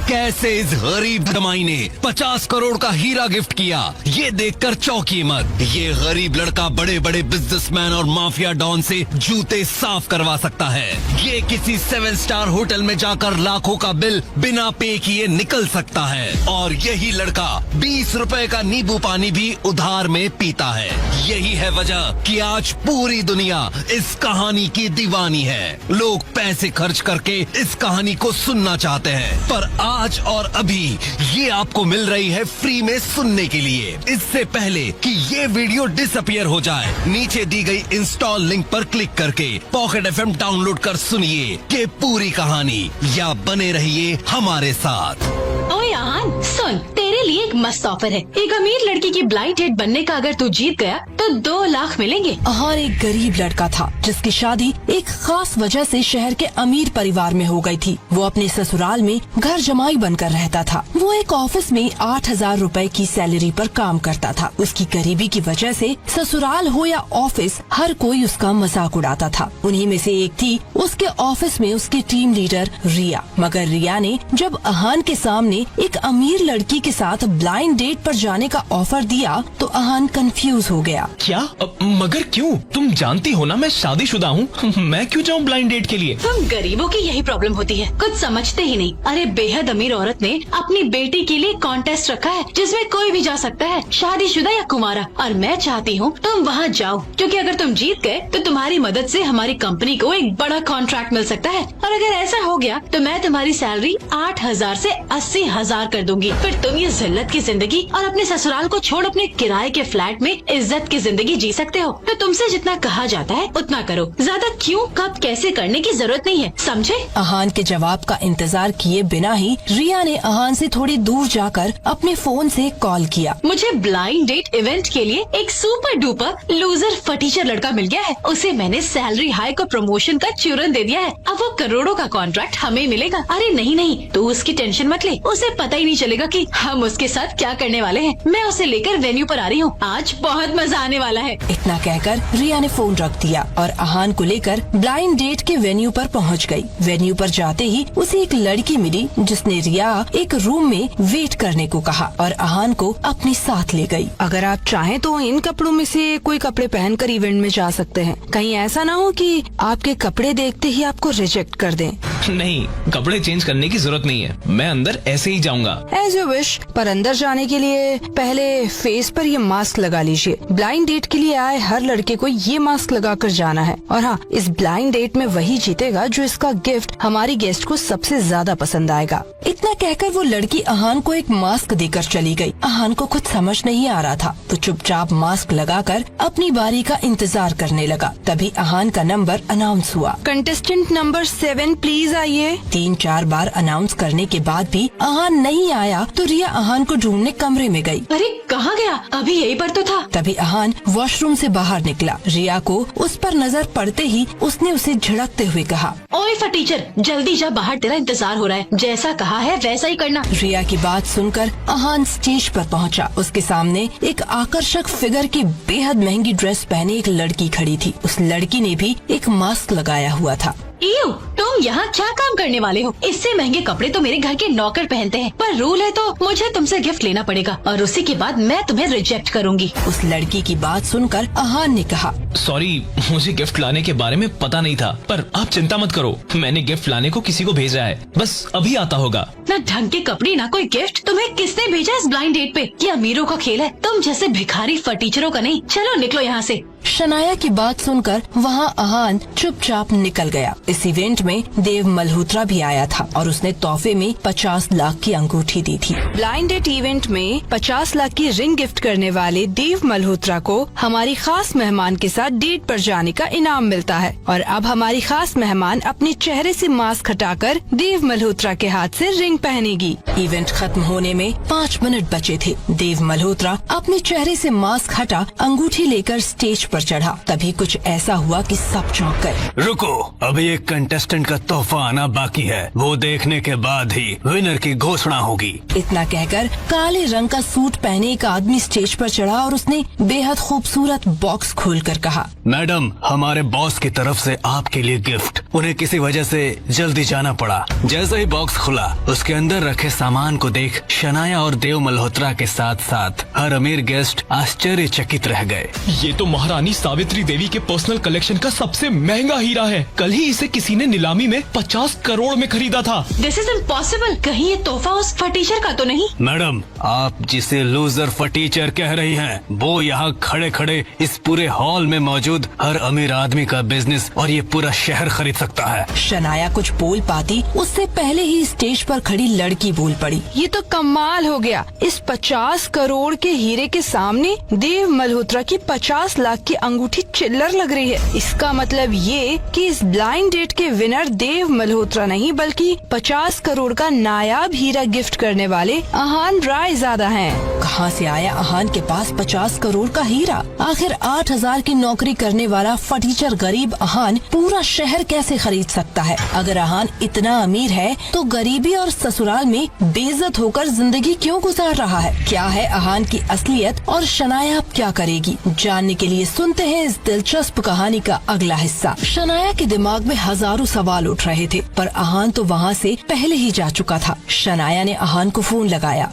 कैसे इस गरीब दमाई ने 50 करोड़ का हीरा गिफ्ट किया, ये देखकर चौंकी मत। ये गरीब लड़का बड़े बड़े बिजनेसमैन और माफिया डॉन से जूते साफ करवा सकता है। ये किसी 7 स्टार होटल में जाकर लाखों का बिल बिना पे किए निकल सकता है। और यही लड़का 20 रुपए का नींबू पानी भी उधार में पीता है। यही है वजह कि आज पूरी दुनिया इस कहानी की दीवानी है। लोग पैसे खर्च करके इस कहानी को सुनना चाहते हैं, पर आज और अभी ये आपको मिल रही है फ्री में सुनने के लिए। इससे पहले कि ये वीडियो डिसअपियर हो जाए, नीचे दी गई इंस्टॉल लिंक पर क्लिक करके पॉकेट FM डाउनलोड कर सुनिए कि पूरी कहानी, या बने रहिए हमारे साथ। ओए आहान, सुन, तेरे लिए एक मस्त ऑफर है। एक अमीर लड़की की ब्लाइंड डेट बनने का अगर तू जीत गया तो 2 लाख मिलेंगे। आहान एक गरीब लड़का था जिसकी शादी एक खास वजह से शहर के अमीर परिवार में हो गई थी। वो अपने ससुराल में घर जमाई बनकर रहता था। वो एक ऑफिस में 8,000 रुपए की सैलरी पर काम करता था। उसकी गरीबी की वजह से ससुराल हो या ऑफिस, हर कोई उसका मजाक उड़ाता था। उन्हीं में से एक थी उसके ऑफिस में उसकी टीम लीडर रिया। मगर रिया ने जब आहान के सामने एक अमीर लड़की के साथ ब्लाइंड डेट पर जाने का ऑफर दिया तो आहान कंफ्यूज हो गया। क्या? मगर क्यों? तुम जानती हो ना मैं शादीशुदा हूँ, मैं क्यों जाऊँ ब्लाइंड डेट के लिए? तुम गरीबों की यही प्रॉब्लम होती है, कुछ समझते ही नहीं। अरे बेहद अमीर औरत ने अपनी बेटी के लिए कॉन्टेस्ट रखा है जिसमें कोई भी जा सकता है, शादीशुदा या कुंवारा। और मैं चाहती हूँ तुम वहाँ जाओ, क्योंकि अगर तुम जीत गए तो तुम्हारी मदद से हमारी कंपनी को एक बड़ा कॉन्ट्रैक्ट मिल सकता है। और अगर ऐसा हो गया तो मैं तुम्हारी सैलरी 8,000 से 80,000 कर दूंगी। फिर तुम ये जिल्लत की जिंदगी और अपने ससुराल को छोड़ अपने किराए के फ्लैट में इज्जत की जिंदगी जी सकते हो। तो तुमसे जितना कहा जाता है उतना करो, ज्यादा क्यों, कब, कैसे करने की जरूरत नहीं है, समझे? आहान के जवाब का इंतजार किए बिना ही रिया ने आहान से थोड़ी दूर जाकर अपने फोन से कॉल किया। मुझे ब्लाइंड डेट इवेंट के लिए एक सुपर डुपर लूजर फटीचर लड़का मिल गया है। उसे मैंने सैलरी हाइक और प्रमोशन का चूरन दे दिया है। अब वो करोड़ों का कॉन्ट्रैक्ट हमें मिलेगा। अरे नहीं, तू उसकी टेंशन मत ले, उसे पता ही नहीं चलेगा कि हम उसके साथ क्या करने वाले हैं। मैं उसे लेकर वेन्यू पर आ रही हूँ, आज बहुत मजा आने वाला है। इतना कहकर रिया ने फोन रख दिया और आहान को लेकर ब्लाइंड डेट के वेन्यू पर पहुंच गई। वेन्यू पर जाते ही उसे एक लड़की मिली जिसने रिया एक रूम में वेट करने को कहा और आहान को अपने साथ ले गई। अगर आप चाहें तो इन कपड़ों में से कोई कपड़े पहनकर इवेंट में जा सकते हैं। कहीं ऐसा ना हो कि आपके कपड़े देखते ही आपको रिजेक्ट कर दें। नहीं, कपड़े चेंज करने की जरूरत नहीं है, मैं अंदर ऐसे ही जाऊंगा। एज यू विश, पर अंदर जाने के लिए पहले फेस पर ये मास्क लगा लीजिए। ब्लाइंड डेट के लिए आए हर लड़के को ये मास्क लगाकर जाना है। और हाँ, इस ब्लाइंड डेट में वही जीतेगा जो इसका गिफ्ट हमारी गेस्ट को सबसे ज्यादा पसंद आएगा। इतना कहकर वो लड़की आहान को एक मास्क देकर चली गई। आहान को कुछ समझ नहीं आ रहा था तो चुपचाप मास्क लगाकर अपनी बारी का इंतजार करने लगा। तभी आहान का नंबर अनाउंस हुआ। कंटेस्टेंट नंबर 7 प्लीज आइए। 3-4 बार अनाउंस करने के बाद भी आहान नहीं आया तो रिया आहान को ढूंढने कमरे में गई। अरे कहाँ गया? अभी यहीं पर तो था। तभी आहान वॉशरूम से बाहर निकला। रिया को उस पर नजर पड़ते ही उसने उसे झिड़कते हुए कहा, ओए फटीचर, जल्दी जा बाहर, तेरा इंतजार हो रहा है। जैसा कहा है वैसा ही करना। रिया की बात सुनकर आहान स्टेज पर पहुंचा। उसके सामने एक आकर्षक फिगर की बेहद महंगी ड्रेस पहने एक लड़की खड़ी थी। उस लड़की ने भी एक मास्क लगाया हुआ था। इयो, तुम यहाँ क्या काम करने वाले हो? इससे महंगे कपड़े तो मेरे घर के नौकर पहनते हैं, पर रूल है तो मुझे तुमसे गिफ्ट लेना पड़ेगा और उसी के बाद मैं तुम्हें रिजेक्ट करूंगी। उस लड़की की बात सुनकर आहान ने कहा, सॉरी, मुझे गिफ्ट लाने के बारे में पता नहीं था, पर आप चिंता मत करो, मैंने गिफ्ट लाने को किसी को भेजा है, बस अभी आता होगा। ना ढंग के कपड़े ना कोई गिफ्ट, तुम्हें किसने भेजा इस ब्लाइंड डेट पे? ये अमीरों का खेल है, तुम जैसे भिखारी फटीचरों का नहीं। चलो निकलो यहाँ से। शनाया की बात सुनकर वहाँ आहान चुपचाप निकल गया। इस इवेंट में देव मल्होत्रा भी आया था और उसने तोहफे में 50 लाख की अंगूठी दी थी। ब्लाइंड डेट इवेंट में 50 लाख की रिंग गिफ्ट करने वाले देव मल्होत्रा को हमारी खास मेहमान के साथ डेट पर जाने का इनाम मिलता है। और अब हमारी खास मेहमान अपने चेहरे से मास्क हटाकर देव मल्होत्रा के हाथ से रिंग पहनेगी। इवेंट खत्म होने में 5 मिनट बचे थे। देव मल्होत्रा अपने चेहरे से मास्क हटा अंगूठी लेकर स्टेज पर चढ़ा। तभी कुछ ऐसा हुआ कि सब चौंक गए। रुको, अभी एक कंटेस्टेंट का तोहफा आना बाकी है, वो देखने के बाद ही विनर की घोषणा होगी। इतना कहकर काले रंग का सूट पहने एक आदमी स्टेज पर चढ़ा और उसने बेहद खूबसूरत बॉक्स खोलकर कहा, मैडम, हमारे बॉस की तरफ से आपके लिए गिफ्ट। उन्हें किसी वजह से जल्दी जाना पड़ा। जैसे ही बॉक्स खुला, उसके अंदर रखे सामान को देख शनाया और देव मल्होत्रा के साथ साथ हर अमीर गेस्ट आश्चर्यचकित रह गए। ये तो महारानी सावित्री देवी के पर्सनल कलेक्शन का सबसे महंगा हीरा है। कल ही इसे किसी ने नीलामी में 50 करोड़ में खरीदा था। This is impossible. कहीं ये तोहफा उस फटीचर का तो नहीं? मैडम, आप जिसे लूजर फटीचर कह रही हैं, वो यहाँ खड़े खड़े इस पूरे हॉल में मौजूद हर अमीर आदमी का बिजनेस और ये पूरा शहर खरीद सकता है। शनाया कुछ बोल पाती उससे पहले ही स्टेज पर खड़ी लड़की बोल पड़ी, ये तो कमाल हो गया। इस 50 करोड़ के हीरे के सामने देव मल्होत्रा की 50 लाख की अंगूठी चिल्लर लग रही है। इसका मतलब ये कि इस ब्लाइंड डेट के विनर देव मल्होत्रा नहीं बल्कि 50 करोड़ का नायाब हीरा गिफ्ट करने वाले आहान राय ज़्यादा हैं। कहाँ से आया आहान के पास 50 करोड़ का हीरा? आखिर 8,000 की नौकरी करने वाला फटीचर गरीब आहान पूरा शहर कैसे खरीद सकता है? अगर आहान इतना अमीर है तो गरीबी और ससुराल में बेइज्जत होकर जिंदगी क्यों गुजार रहा है? क्या है आहान की असलियत और शनाया अब क्या करेगी? जानने के लिए सुनते हैं इस दिलचस्प कहानी का अगला हिस्सा। शनाया के दिमाग में हजारों सवाल उठ रहे थे, पर आहान तो वहाँ से पहले ही जा चुका था। शनाया ने आहान को फोन लगाया।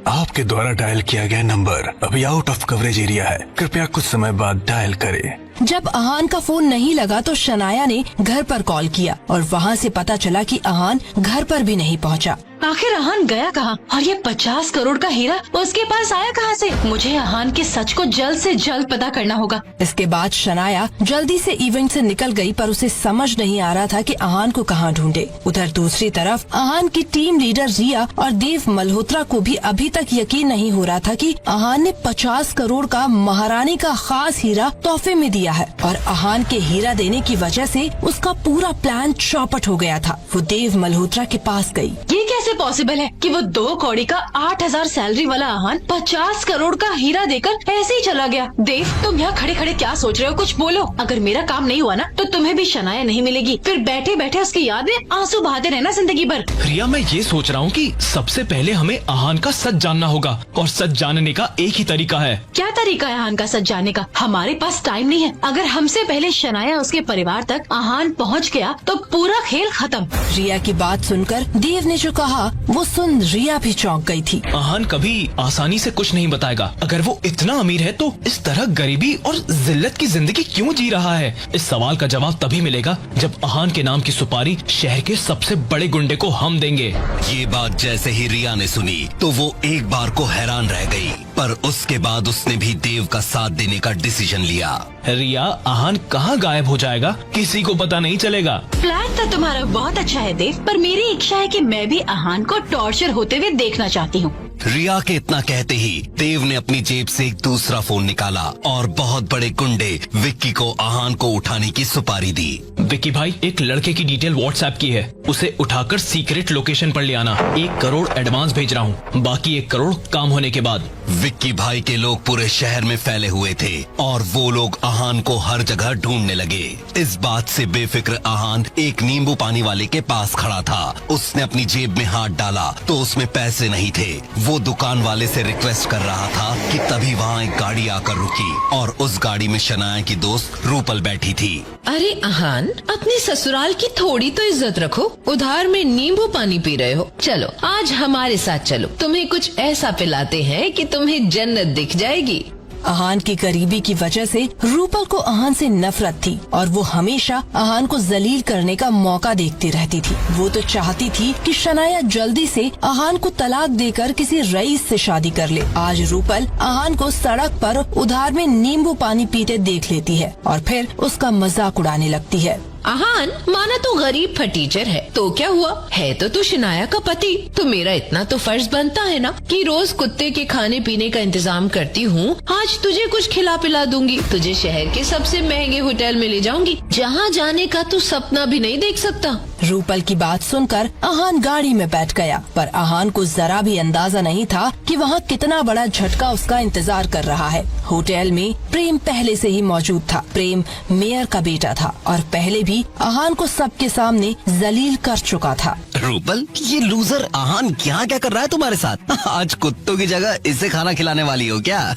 आपके द्वारा डायल किया गया नंबर अभी आउट ऑफ कवरेज एरिया है, कृपया कुछ समय बाद डायल करें। जब आहान का फोन नहीं लगा तो शनाया ने घर पर कॉल किया और वहाँ से पता चला कि आहान घर पर भी नहीं पहुँचा। आखिर आहान गया कहाँ? और ये 50 करोड़ का हीरा उसके पास आया कहाँ से? मुझे आहान के सच को जल्द से जल्द पता करना होगा। इसके बाद शनाया जल्दी से इवेंट से निकल गई, पर उसे समझ नहीं आ रहा था कि आहान को कहाँ ढूंढे। उधर दूसरी तरफ आहान की टीम लीडर रिया और देव मल्होत्रा को भी अभी तक यकीन नहीं हो रहा था कि आहान ने 50 करोड़ का महारानी का खास हीरा तोहफे में दिया है और आहान के हीरा देने की वजह से उसका पूरा प्लान चौपट हो गया था। वो देव मल्होत्रा के पास गई। ये कैसे पॉसिबल है कि वो 2 कौड़ी का 8,000 सैलरी वाला आहान 50 करोड़ का हीरा देकर ऐसे ही चला गया? देव, तुम यहाँ खड़े खड़े क्या सोच रहे हो? कुछ बोलो। अगर मेरा काम नहीं हुआ ना तो तुम्हें भी शनाया नहीं मिलेगी। फिर बैठे बैठे उसकी याद में आंसू बहाते रहना जिंदगी भर। रिया, मैं ये सोच रहा हूँ कि सबसे पहले हमें आहान का सच जानना होगा और सच जानने का एक ही तरीका है। क्या तरीका है आहान का सच जानने का? हमारे पास टाइम नहीं है। अगर हमसे पहले शनाया उसके परिवार तक आहान पहुँच गया तो पूरा खेल खत्म। रिया की बात सुनकर देव ने जो कहा वो सुन रिया भी चौंक गई थी। आहान कभी आसानी से कुछ नहीं बताएगा। अगर वो इतना अमीर है तो इस तरह गरीबी और जिल्लत की जिंदगी क्यों जी रहा है? इस सवाल का जवाब तभी मिलेगा जब आहान के नाम की सुपारी शहर के सबसे बड़े गुंडे को हम देंगे। ये बात जैसे ही रिया ने सुनी तो वो एक बार को हैरान रह गई, पर उसके बाद उसने भी देव का साथ देने का डिसीजन लिया। रिया, आहान कहाँ गायब हो जाएगा किसी को पता नहीं चलेगा। प्लान तो तुम्हारा बहुत अच्छा है देव, पर मेरी इच्छा है कि मैं भी आहान को टॉर्चर होते हुए देखना चाहती हूँ। रिया के इतना कहते ही देव ने अपनी जेब से एक दूसरा फोन निकाला और बहुत बड़े गुंडे विक्की को आहान को उठाने की सुपारी दी। विक्की भाई, एक लड़के की डिटेल व्हाट्सएप की है, उसे उठाकर सीक्रेट लोकेशन पर ले आना। 1 करोड़ एडवांस भेज रहा हूँ, बाकी 1 करोड़ काम होने के बाद। विक्की भाई के लोग पूरे शहर में फैले हुए थे और वो लोग आहान को हर जगह ढूंढने लगे। इस बात से बेफिक्र आहान एक नींबू पानी वाले के पास खड़ा था। उसने अपनी जेब में हाथ डाला तो उसमें पैसे नहीं थे। वो दुकान वाले से रिक्वेस्ट कर रहा था कि तभी वहाँ एक गाड़ी आकर रुकी और उस गाड़ी में शनाया की दोस्त रूपल बैठी थी। अरे आहान, अपने ससुराल की थोड़ी तो इज्जत रखो। उधार में नींबू पानी पी रहे हो। चलो आज हमारे साथ चलो, तुम्हें कुछ ऐसा पिलाते हैं कि तुम्हें जन्नत दिख जाएगी। आहान की गरीबी की वजह से रूपल को आहान से नफरत थी और वो हमेशा आहान को जलील करने का मौका देखती रहती थी। वो तो चाहती थी कि शनाया जल्दी से आहान को तलाक देकर किसी रईस से शादी कर ले। आज रूपल आहान को सड़क पर उधार में नींबू पानी पीते देख लेती है और फिर उसका मजाक उड़ाने लगती है। आहान, माना तो गरीब फटीचर है तो क्या हुआ, है तो तू शनाया का पति। तो मेरा इतना तो फर्ज बनता है ना कि रोज कुत्ते के खाने पीने का इंतजाम करती हूँ। आज तुझे कुछ खिला पिला दूंगी, तुझे शहर के सबसे महंगे होटल में ले जाऊंगी जहाँ जाने का तू सपना भी नहीं देख सकता। रूपल की बात सुनकर अहान गाड़ी में बैठ गया, पर अहान को जरा भी अंदाजा नहीं था कि वहाँ कितना बड़ा झटका उसका इंतजार कर रहा है। होटल में प्रेम पहले से ही मौजूद था। प्रेम मेयर का बेटा था और पहले भी अहान को सबके सामने जलील कर चुका था। रूपल, ये लूजर अहान क्या क्या कर रहा है तुम्हारे साथ? आज कुत्तों की जगह इसे खाना खिलाने वाली हो क्या?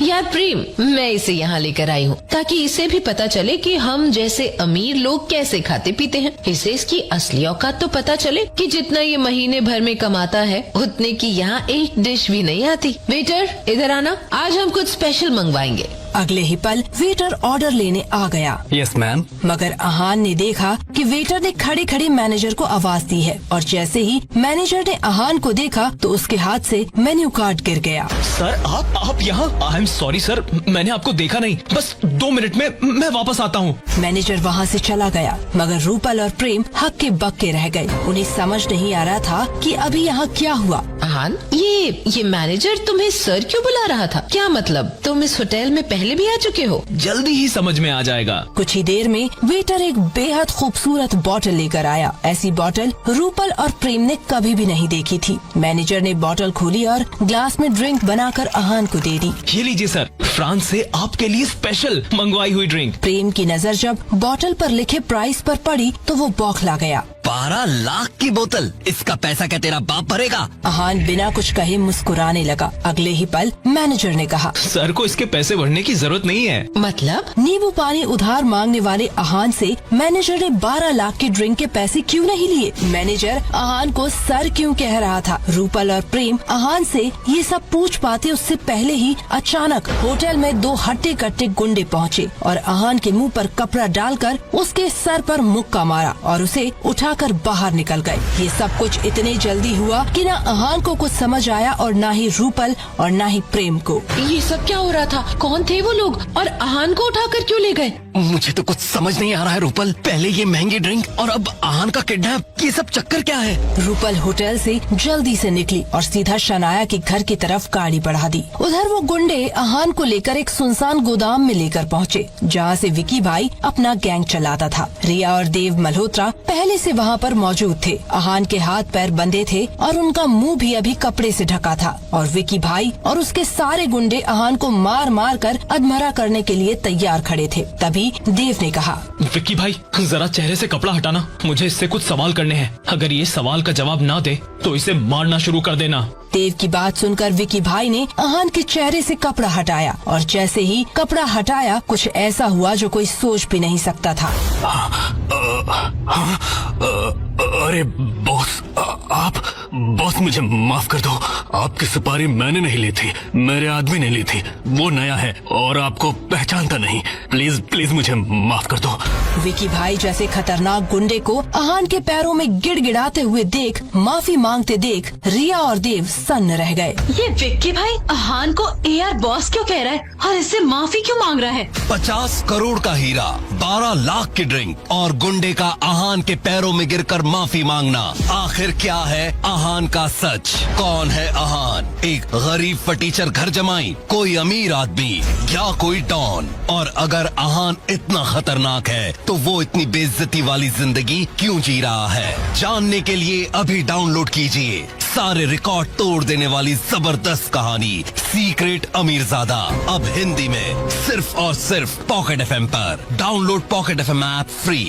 यार प्रेम, मैं इसे यहाँ लेकर आई हूँ ताकि इसे भी पता चले कि हम जैसे अमीर लोग कैसे खाते पीते हैं। इसे इसकी असली औकात तो पता चले कि जितना ये महीने भर में कमाता है उतने की यहाँ एक डिश भी नहीं आती। वेटर, इधर आना, आज हम कुछ स्पेशल मंगवाएंगे। अगले ही पल वेटर ऑर्डर लेने आ गया। Yes ma'am. मगर अहान ने देखा कि वेटर ने खड़े खड़े मैनेजर को आवाज दी है और जैसे ही मैनेजर ने अहान को देखा तो उसके हाथ से मेन्यू कार्ड गिर गया। सर आप यहाँ? आई एम सॉरी सर, मैंने आपको देखा नहीं। बस 2 मिनट में मैं वापस आता हूँ। मैनेजर वहाँ से चला गया मगर रूपल और प्रेम हक्के बक्के रह गए। उन्हें समझ नहीं आ रहा था कि अभी यहाँ क्या हुआ। अहान, ये मैनेजर तुम्हें सर क्यों बुला रहा था? क्या मतलब, तुम इस होटल में पहले भी आ चुके हो? जल्दी ही समझ में आ जाएगा। कुछ ही देर में वेटर एक बेहद खूबसूरत बोतल लेकर आया। ऐसी बोतल रूपल और प्रेम ने कभी भी नहीं देखी थी। मैनेजर ने बोतल खोली और ग्लास में ड्रिंक बनाकर अहान को दे दी। ये लीजिए सर, फ्रांस से आपके लिए स्पेशल मंगवाई हुई ड्रिंक। प्रेम की नजर जब बोतल पर लिखे प्राइस पर पड़ी तो वो बौखला गया। 12 लाख की बोतल, इसका पैसा क्या तेरा बाप भरेगा? अहान बिना कुछ कहे मुस्कुराने लगा। अगले ही पल मैनेजर ने कहा, सर को इसके पैसे भरने की जरूरत नहीं है। मतलब? नींबू पानी उधार मांगने वाले अहान से मैनेजर ने 12 लाख की ड्रिंक के पैसे क्यों नहीं लिए? मैनेजर अहान को सर क्यों कह रहा था? रूपल और प्रेम अहान से ये सब पूछ पाते उससे पहले ही अचानक होटल में 2 हट्टे कट्टे गुंडे पहुँचे और अहान के मुँह पर कपड़ा डालकर उसके सर पर मुक्का मारा और उसे उठाकर बाहर निकल गए। ये सब कुछ इतने जल्दी हुआ कि न अहान को कुछ समझ आया और न ही रूपल और न ही प्रेम को। ये सब क्या हो रहा था? कौन थे वो लोग और अहान को उठाकर क्यों ले गए? मुझे तो कुछ समझ नहीं आ रहा है रूपल। पहले ये महंगी ड्रिंक और अब अहान का किडनैप, ये सब चक्कर क्या है? रूपल होटल से जल्दी से निकली और सीधा शनाया के घर की तरफ गाड़ी बढ़ा दी। उधर वो गुंडे अहान को लेकर एक सुनसान गोदाम में लेकर पहुँचे जहाँ से विकी भाई अपना गैंग चलाता था। रिया और देव मल्होत्रा पहले से वहाँ पर मौजूद थे। अहान के हाथ पैर बंधे थे और उनका मुंह भी अभी कपड़े से ढका था और विकी भाई और उसके सारे गुंडे अहान को मार मार कर अधमरा करने के लिए तैयार खड़े थे। तभी देव ने कहा, विक्की भाई जरा चेहरे से कपड़ा हटाना, मुझे इससे कुछ सवाल करने हैं। अगर ये सवाल का जवाब ना दे तो इसे मारना शुरू कर देना। देव की बात सुनकर विकी भाई ने अहान के चेहरे से कपड़ा हटाया और जैसे ही कपड़ा हटाया कुछ ऐसा हुआ जो कोई सोच भी नहीं सकता था। अरे बॉस, आप बॉस मुझे माफ कर दो। आपकी सुपारी मैंने नहीं ली थी, मेरे आदमी ने ली थी। वो नया है और आपको पहचानता नहीं। प्लीज प्लीज मुझे माफ कर दो। विकी भाई जैसे खतरनाक गुंडे को अहान के पैरों में गिड़गिड़ाते हुए देख, माफी मांगते देख रिया और देव सन्न रह गए। ये विक्की भाई अहान को एआर बॉस क्यों कह रहा है और इससे माफी क्यों मांग रहा है? 50 करोड़ का हीरा, 12 लाख की ड्रिंक और गुंडे का अहान के पैरों में गिरकर माफी मांगना। आखिर क्या है अहान का सच? कौन है अहान? एक गरीब फटीचर घर जमाई, कोई अमीर आदमी या कोई डॉन? और अगर अहान इतना खतरनाक है तो वो इतनी बेइज्जती वाली जिंदगी क्यों जी रहा है? जानने के लिए अभी डाउनलोड कीजिए सारे रिकॉर्ड तोड़ देने वाली जबरदस्त कहानी सीक्रेट अमीरजादा, अब हिंदी में सिर्फ और सिर्फ पॉकेट FM पर। Download pocket FM app free.